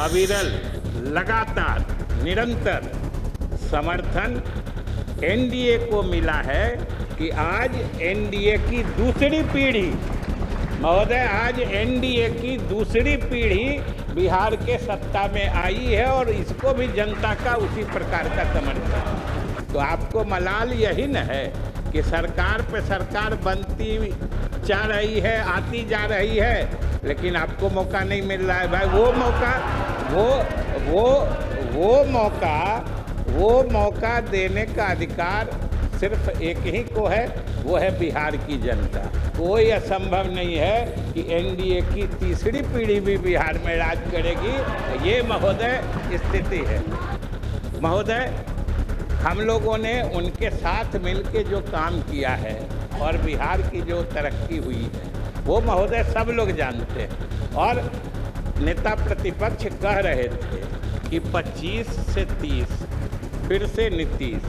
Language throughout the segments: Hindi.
अविरल लगातार निरंतर समर्थन एनडीए को मिला है कि आज एनडीए की दूसरी पीढ़ी, महोदय, आज एनडीए की दूसरी पीढ़ी बिहार के सत्ता में आई है और इसको भी जनता का उसी प्रकार का समर्थन। तो आपको मलाल यही न है कि सरकार पे सरकार बनती जा रही है, आती जा रही है, लेकिन आपको मौका नहीं मिल रहा है। भाई वो मौका देने का अधिकार सिर्फ एक ही को है, वो है बिहार की जनता। कोई असंभव नहीं है कि एनडीए की तीसरी पीढ़ी भी बिहार में राज करेगी। ये महोदय स्थिति है। महोदय, हम लोगों ने उनके साथ मिलके जो काम किया है और बिहार की जो तरक्की हुई है वो महोदय सब लोग जानते हैं। और नेता प्रतिपक्ष कह रहे थे कि 25 से 30 फिर से नीतीश,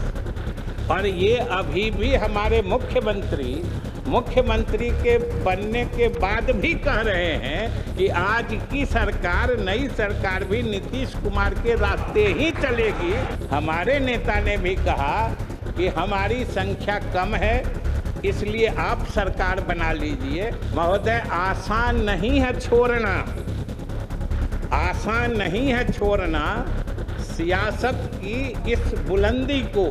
और ये अभी भी हमारे मुख्यमंत्री के बनने के बाद भी कह रहे हैं कि आज की सरकार, नई सरकार भी नीतीश कुमार के रास्ते ही चलेगी। हमारे नेता ने भी कहा कि हमारी संख्या कम है, इसलिए आप सरकार बना लीजिए। महोदय, आसान नहीं है छोड़ना, आसान नहीं है छोड़ना सियासत की इस बुलंदी को।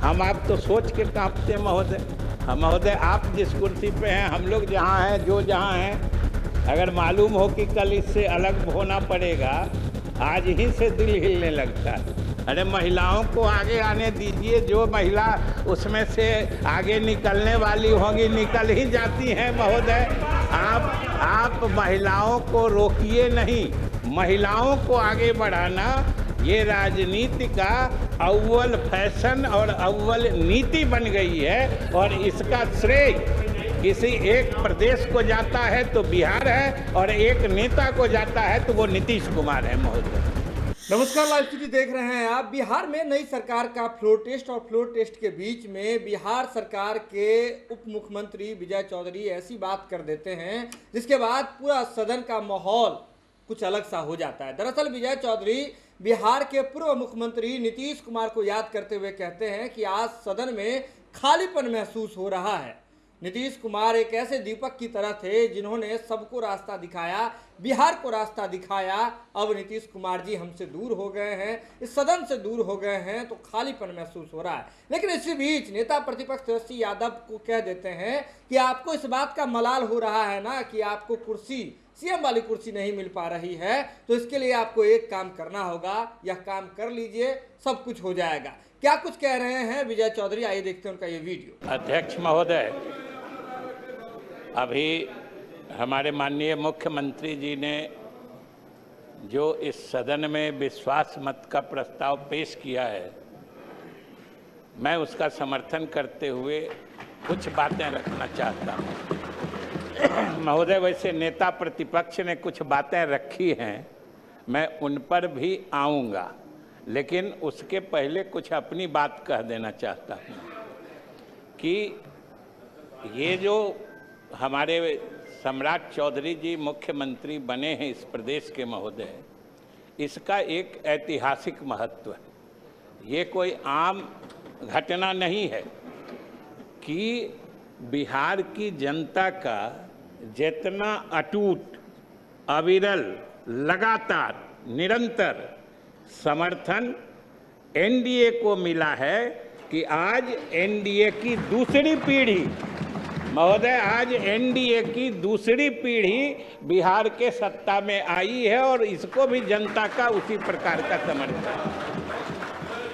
हम आप तो सोच के कांपते हैं महोदय। महोदय, आप जिस कुर्सी पे हैं, हम लोग जहाँ हैं, जो जहाँ हैं, अगर मालूम हो कि कल इससे अलग होना पड़ेगा, आज ही से दिल हिलने लगता है। अरे महिलाओं को आगे आने दीजिए, जो महिला उसमें से आगे निकलने वाली होंगी निकल ही जाती हैं महोदय। आप महिलाओं को रोकिए नहीं, महिलाओं को आगे बढ़ाना ये राजनीति का अव्वल फैशन और अव्वल नीति बन गई है। और इसका श्रेय किसी एक प्रदेश को जाता है तो बिहार है, और एक नेता को जाता है तो वो नीतीश कुमार है महोदय। नमस्कार, लाइव स्टूडियो देख रहे हैं आप। बिहार में नई सरकार का फ्लोर टेस्ट, और फ्लोर टेस्ट के बीच में बिहार सरकार के उप मुख्यमंत्री विजय चौधरी ऐसी बात कर देते हैं जिसके बाद पूरा सदन का माहौल कुछ अलग सा हो जाता है। दरअसल विजय चौधरी बिहार के पूर्व मुख्यमंत्री नीतीश कुमार को याद करते हुए कहते हैं कि आज सदन में खालीपन महसूस हो रहा है। नीतीश कुमार एक ऐसे दीपक की तरह थे जिन्होंने सबको रास्ता दिखाया, बिहार को रास्ता दिखाया। अब नीतीश कुमार जी हमसे दूर हो गए हैं, इस सदन से दूर हो गए हैं, तो खालीपन महसूस हो रहा है। लेकिन इसी बीच नेता प्रतिपक्ष तेजस्वी यादव को कह देते हैं कि आपको इस बात का मलाल हो रहा है ना कि आपको कुर्सी, सीएम वाली कुर्सी नहीं मिल पा रही है, तो इसके लिए आपको एक काम करना होगा, यह काम कर लीजिए, सब कुछ हो जाएगा। क्या कुछ कह रहे हैं विजय चौधरी, आइए देखते हैं उनका ये वीडियो। अध्यक्ष महोदय, अभी हमारे माननीय मुख्यमंत्री जी ने जो इस सदन में विश्वास मत का प्रस्ताव पेश किया है, मैं उसका समर्थन करते हुए कुछ बातें रखना चाहता हूँ। महोदय, वैसे नेता प्रतिपक्ष ने कुछ बातें रखी हैं, मैं उन पर भी आऊँगा, लेकिन उसके पहले कुछ अपनी बात कह देना चाहता हूँ कि ये जो हमारे सम्राट चौधरी जी मुख्यमंत्री बने हैं इस प्रदेश के महोदय, इसका एक ऐतिहासिक महत्व है। ये कोई आम घटना नहीं है कि बिहार की जनता का जितना अटूट, अविरल, लगातार, निरंतर समर्थन एनडीए को मिला है कि आज एनडीए की दूसरी पीढ़ी, महोदय, आज एनडीए की दूसरी पीढ़ी बिहार के सत्ता में आई है और इसको भी जनता का उसी प्रकार का समर्थन।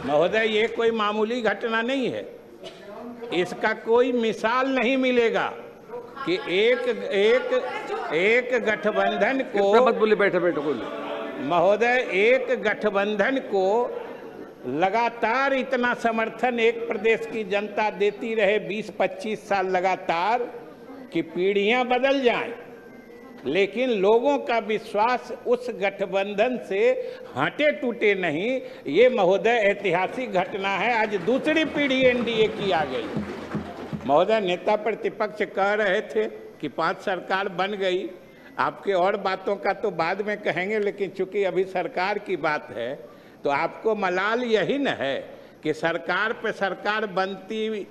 महोदय, ये कोई मामूली घटना नहीं है, इसका कोई मिसाल नहीं मिलेगा कि एक गठबंधन को, मत बोले, बैठे बोले महोदय, एक गठबंधन को लगातार इतना समर्थन एक प्रदेश की जनता देती रहे 20-25 साल लगातार कि पीढ़ियां बदल जाएं, लेकिन लोगों का विश्वास उस गठबंधन से हटे टूटे नहीं। ये महोदय ऐतिहासिक घटना है, आज दूसरी पीढ़ी एनडीए की आ गई। महोदय, नेता प्रतिपक्ष कह रहे थे कि 5 सरकार बन गई, आपके और बातों का तो बाद में कहेंगे, लेकिन चूंकि अभी सरकार की बात है तो आपको मलाल यही न है कि सरकार पे सरकार बनती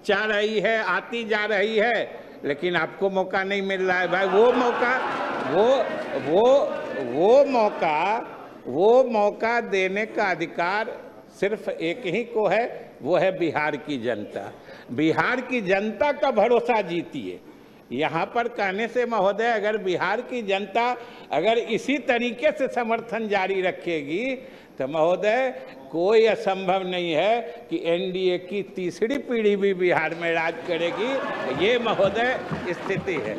जा रही है, आती जा रही है, लेकिन आपको मौका नहीं मिल रहा है। भाई वो मौका देने का अधिकार सिर्फ एक ही को है, वो है बिहार की जनता। बिहार की जनता का भरोसा जीतिए। यहाँ पर कहने से महोदय, अगर बिहार की जनता अगर इसी तरीके से समर्थन जारी रखेगी तो महोदय कोई असंभव नहीं है कि एनडीए की तीसरी पीढ़ी भी बिहार में राज करेगी। ये महोदय स्थिति है।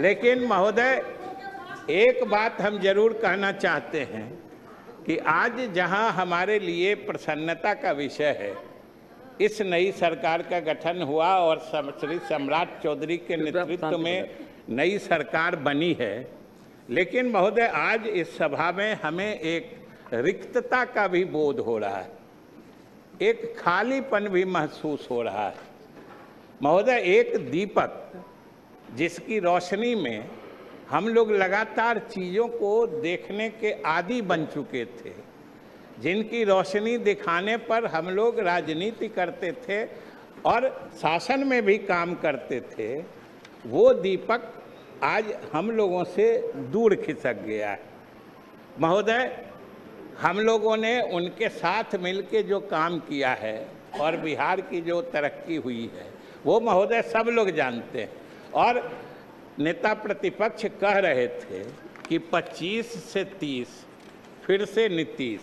लेकिन महोदय एक बात हम जरूर कहना चाहते हैं कि आज जहां हमारे लिए प्रसन्नता का विषय है, इस नई सरकार का गठन हुआ और श्री सम्राट चौधरी के नेतृत्व में नई सरकार बनी है, लेकिन महोदय आज इस सभा में हमें एक रिक्तता का भी बोध हो रहा है, एक खालीपन भी महसूस हो रहा है। महोदय एक दीपक जिसकी रोशनी में हम लोग लगातार चीज़ों को देखने के आदी बन चुके थे, जिनकी रोशनी दिखाने पर हम लोग राजनीति करते थे और शासन में भी काम करते थे, वो दीपक आज हम लोगों से दूर खिसक गया है। महोदय हम लोगों ने उनके साथ मिलके जो काम किया है और बिहार की जो तरक्की हुई है वो महोदय सब लोग जानते हैं। और नेता प्रतिपक्ष कह रहे थे कि 25 से 30 फिर से नीतीश,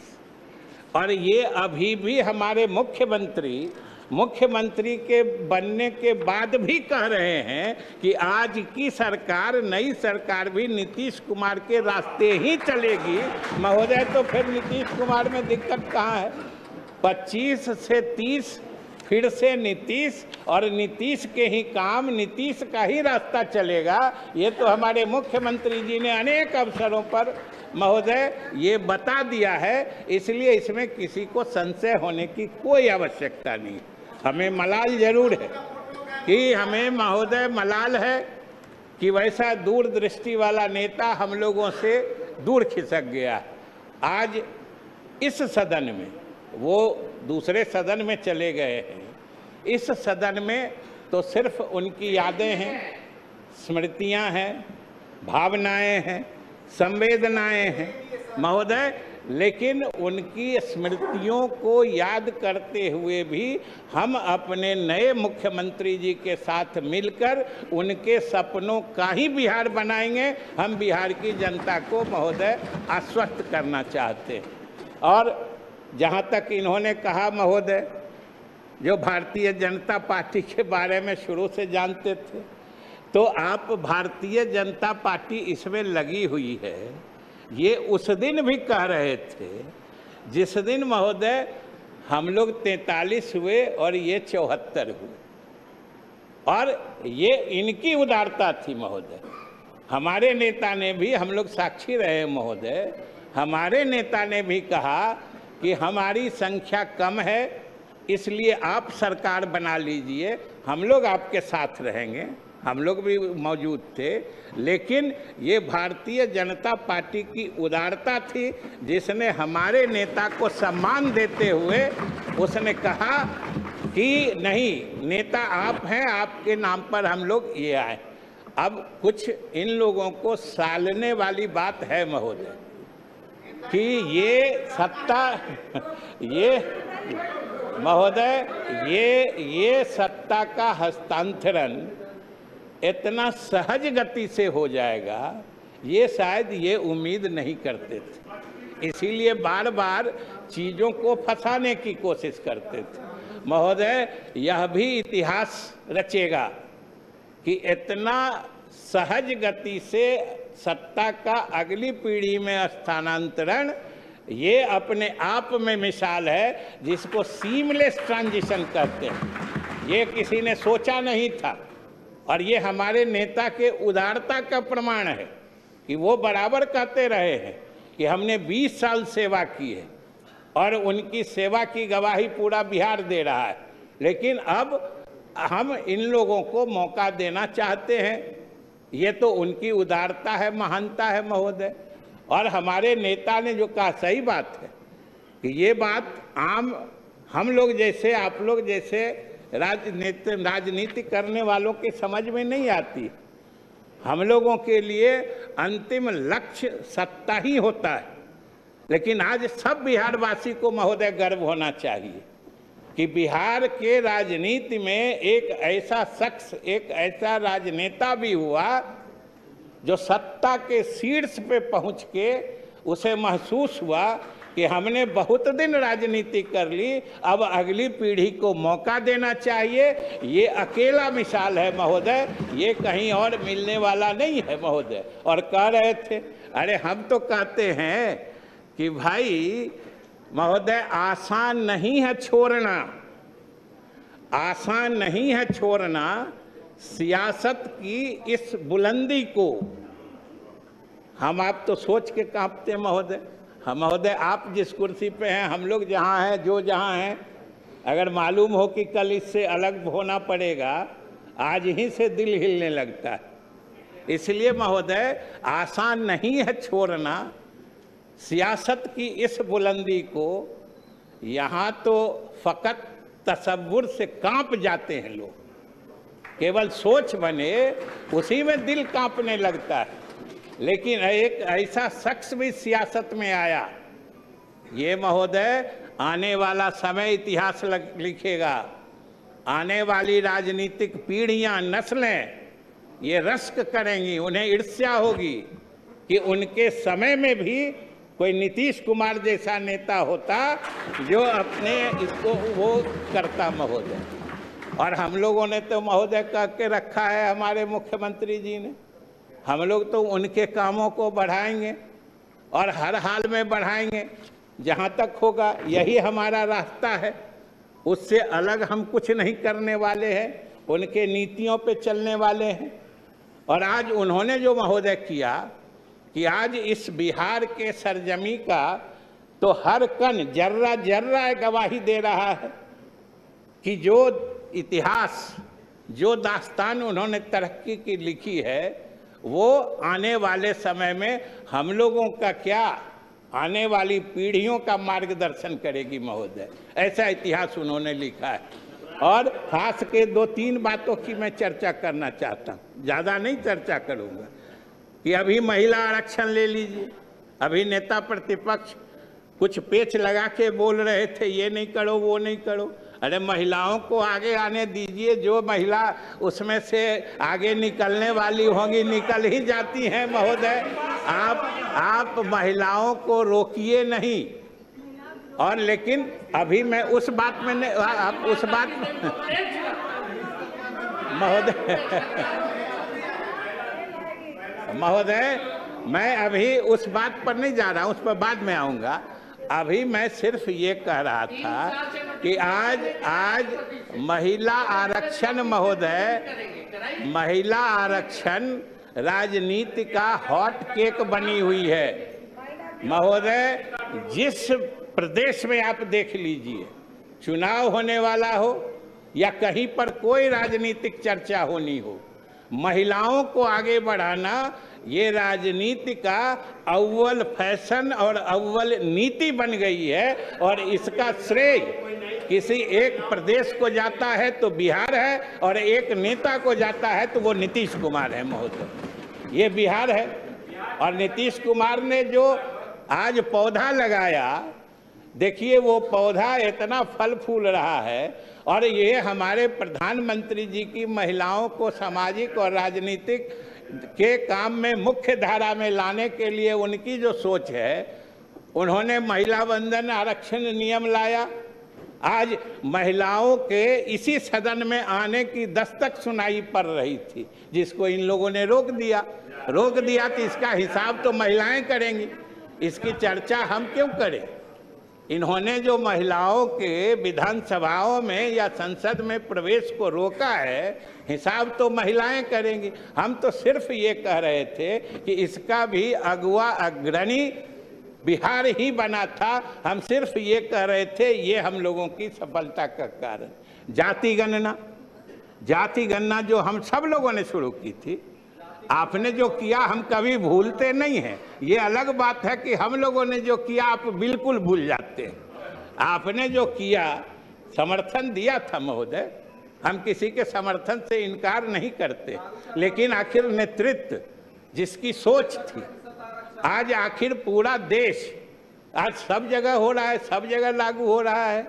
और ये अभी भी हमारे मुख्यमंत्री के बनने के बाद भी कह रहे हैं कि आज की सरकार, नई सरकार भी नीतीश कुमार के रास्ते ही चलेगी। महोदय तो फिर नीतीश कुमार में दिक्कत कहाँ है? 25 से 30 फिर से नीतीश, और नीतीश के ही काम, नीतीश का ही रास्ता चलेगा। ये तो हमारे मुख्यमंत्री जी ने अनेक अवसरों पर महोदय ये बता दिया है, इसलिए इसमें किसी को संशय होने की कोई आवश्यकता नहीं। हमें मलाल जरूर है कि हमें महोदय मलाल है कि वैसा दूरदृष्टि वाला नेता हम लोगों से दूर खिसक गया। आज इस सदन में, वो दूसरे सदन में चले गए हैं, इस सदन में तो सिर्फ उनकी यादें हैं, स्मृतियां हैं, भावनाएं हैं, संवेदनाएं हैं महोदय। लेकिन उनकी स्मृतियों को याद करते हुए भी हम अपने नए मुख्यमंत्री जी के साथ मिलकर उनके सपनों का ही बिहार बनाएंगे। हम बिहार की जनता को महोदय आश्वस्त करना चाहते हैं। और जहाँ तक इन्होंने कहा महोदय, जो भारतीय जनता पार्टी के बारे में शुरू से जानते थे, तो आप भारतीय जनता पार्टी इसमें लगी हुई है, ये उस दिन भी कह रहे थे जिस दिन महोदय हम लोग 43 हुए और ये 74 हुए, और ये इनकी उदारता थी महोदय। हमारे नेता ने भी, हम लोग साक्षी रहे महोदय, हमारे नेता ने भी कहा कि हमारी संख्या कम है, इसलिए आप सरकार बना लीजिए, हम लोग आपके साथ रहेंगे। हम लोग भी मौजूद थे। लेकिन ये भारतीय जनता पार्टी की उदारता थी, जिसने हमारे नेता को सम्मान देते हुए उसने कहा कि नहीं, नेता आप हैं, आपके नाम पर हम लोग ये आए। अब कुछ इन लोगों को सालने वाली बात है महोदय कि ये सत्ता, ये महोदय ये सत्ता का हस्तांतरण इतना सहज गति से हो जाएगा, ये शायद ये उम्मीद नहीं करते थे, इसीलिए बार बार चीज़ों को फंसाने की कोशिश करते थे। महोदय यह भी इतिहास रचेगा कि इतना सहज गति से सत्ता का अगली पीढ़ी में स्थानांतरण, ये अपने आप में मिसाल है जिसको सीमलेस ट्रांजिशन कहते हैं। ये किसी ने सोचा नहीं था, और ये हमारे नेता के उदारता का प्रमाण है कि वो बराबर कहते रहे हैं कि हमने 20 साल सेवा की है, और उनकी सेवा की गवाही पूरा बिहार दे रहा है। लेकिन अब हम इन लोगों को मौका देना चाहते हैं ये तो उनकी उदारता है, महानता है महोदय। और हमारे नेता ने जो कहा सही बात है कि ये बात आम हम लोग जैसे, आप लोग जैसे राजनीति करने वालों के समझ में नहीं आती। हम लोगों के लिए अंतिम लक्ष्य सत्ता ही होता है। लेकिन आज सब बिहारवासी को महोदय गर्व होना चाहिए कि बिहार के राजनीति में एक ऐसा शख्स, एक ऐसा राजनेता भी हुआ जो सत्ता के शीर्ष पे पहुंच के उसे महसूस हुआ कि हमने बहुत दिन राजनीति कर ली, अब अगली पीढ़ी को मौका देना चाहिए। ये अकेला मिसाल है महोदय, ये कहीं और मिलने वाला नहीं है महोदय। और कह रहे थे, अरे हम तो कहते हैं कि भाई महोदय आसान नहीं है छोड़ना, आसान नहीं है छोड़ना सियासत की इस बुलंदी को। हम आप तो सोच के कांपते महोदय। हम महोदय आप जिस कुर्सी पे हैं, हम लोग जहाँ हैं, जो जहाँ हैं, अगर मालूम हो कि कल इससे अलग होना पड़ेगा, आज ही से दिल हिलने लगता है। इसलिए महोदय आसान नहीं है छोड़ना सियासत की इस बुलंदी को। यहाँ तो फकत तसव्वुर से कांप जाते हैं लोग, केवल सोच बने उसी में दिल कांपने लगता है। लेकिन एक ऐसा शख्स भी सियासत में आया, ये महोदय आने वाला समय इतिहास लिखेगा। आने वाली राजनीतिक पीढ़ियां, नस्लें ये रश्क करेंगी, उन्हें ईर्ष्या होगी कि उनके समय में भी कोई नीतीश कुमार जैसा नेता होता जो अपने इसको वो करता महोदय। और हम लोगों ने तो महोदय कह के रखा है, हमारे मुख्यमंत्री जी ने, हम लोग तो उनके कामों को बढ़ाएंगे और हर हाल में बढ़ाएंगे जहाँ तक होगा। यही हमारा रास्ता है, उससे अलग हम कुछ नहीं करने वाले हैं, उनके नीतियों पे चलने वाले हैं। और आज उन्होंने जो महोदय किया कि आज इस बिहार के सरजमी का तो हर कण जर्रा जर्रा गवाही दे रहा है कि जो इतिहास, जो दास्तान उन्होंने तरक्की की लिखी है, वो आने वाले समय में हम लोगों का क्या, आने वाली पीढ़ियों का मार्गदर्शन करेगी महोदय। ऐसा इतिहास उन्होंने लिखा है। और खास के 2-3 बातों की मैं चर्चा करना चाहता हूँ, ज़्यादा नहीं चर्चा करूँगा। कि अभी महिला आरक्षण ले लीजिए, अभी नेता प्रतिपक्ष कुछ पेच लगा के बोल रहे थे ये नहीं करो, वो नहीं करो। अरे महिलाओं को आगे आने दीजिए, जो महिला उसमें से आगे निकलने वाली होंगी निकल ही जाती हैं महोदय। आप महिलाओं को रोकिए नहीं। और लेकिन अभी मैं उस बात में नहीं, आप उस बात महोदय मैं अभी उस बात पर नहीं जा रहा हूँ, उस पर बाद में आऊँगा। अभी मैं सिर्फ ये कह रहा था कि आज महिला आरक्षण महोदय, महिला आरक्षण राजनीति का हॉट केक बनी हुई है महोदय। जिस प्रदेश में आप देख लीजिए, चुनाव होने वाला हो या कहीं पर कोई राजनीतिक चर्चा होनी हो, महिलाओं को आगे बढ़ाना ये राजनीति का अव्वल फैशन और अव्वल नीति बन गई है। और इसका श्रेय किसी एक प्रदेश को जाता है तो बिहार है, और एक नेता को जाता है तो वो नीतीश कुमार है महोदय। ये बिहार है। और नीतीश कुमार ने जो आज पौधा लगाया, देखिए वो पौधा इतना फल फूल रहा है। और ये हमारे प्रधानमंत्री जी की महिलाओं को सामाजिक और राजनीतिक के काम में मुख्य धारा में लाने के लिए उनकी जो सोच है, उन्होंने महिला वंदन आरक्षण नियम लाया। आज महिलाओं के इसी सदन में आने की दस्तक सुनाई पड़ रही थी, जिसको इन लोगों ने रोक दिया तो इसका हिसाब तो महिलाएं करेंगी, इसकी चर्चा हम क्यों करें। इन्होंने जो महिलाओं के विधानसभाओं में या संसद में प्रवेश को रोका है, हिसाब तो महिलाएं करेंगी। हम तो सिर्फ ये कह रहे थे कि इसका भी अगुआ अग्रणी बिहार ही बना था। हम सिर्फ ये कह रहे थे, ये हम लोगों की सफलता का कारण। जाति गणना जो हम सब लोगों ने शुरू की थी, आपने जो किया हम कभी भूलते नहीं हैं। ये अलग बात है कि हम लोगों ने जो किया आप बिल्कुल भूल जाते हैं। आपने जो किया, समर्थन दिया था महोदय, हम किसी के समर्थन से इनकार नहीं करते, लेकिन आखिर नेतृत्व जिसकी सोच थी, आज आखिर पूरा देश आज सब जगह हो रहा है, सब जगह लागू हो रहा है।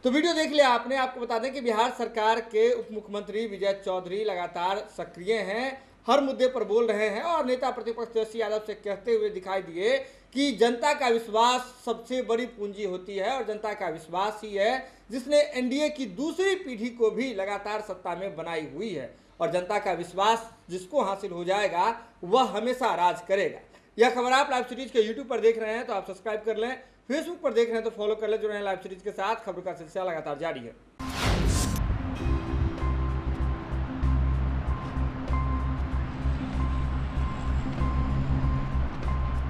तो वीडियो देख लिया आपने। आपको बता दें कि बिहार सरकार के उप मुख्यमंत्री विजय चौधरी लगातार सक्रिय हैं, हर मुद्दे पर बोल रहे हैं और नेता प्रतिपक्ष तेजस्वी यादव से कहते हुए दिखाई दिए कि जनता का विश्वास सबसे बड़ी पूंजी होती है और जनता का विश्वास ही है जिसने एनडीए की दूसरी पीढ़ी को भी लगातार सत्ता में बनाई हुई है, और जनता का विश्वास जिसको हासिल हो जाएगा वह हमेशा राज करेगा। यह खबर आप लाइव सीरीज के यूट्यूब पर देख रहे हैं तो आप सब्सक्राइब कर लें, फेसबुक पर देख रहे हैं तो फॉलो कर लें। जुड़े हैं लाइव सीरीज के साथ, खबर का सिलसिला लगातार जारी है।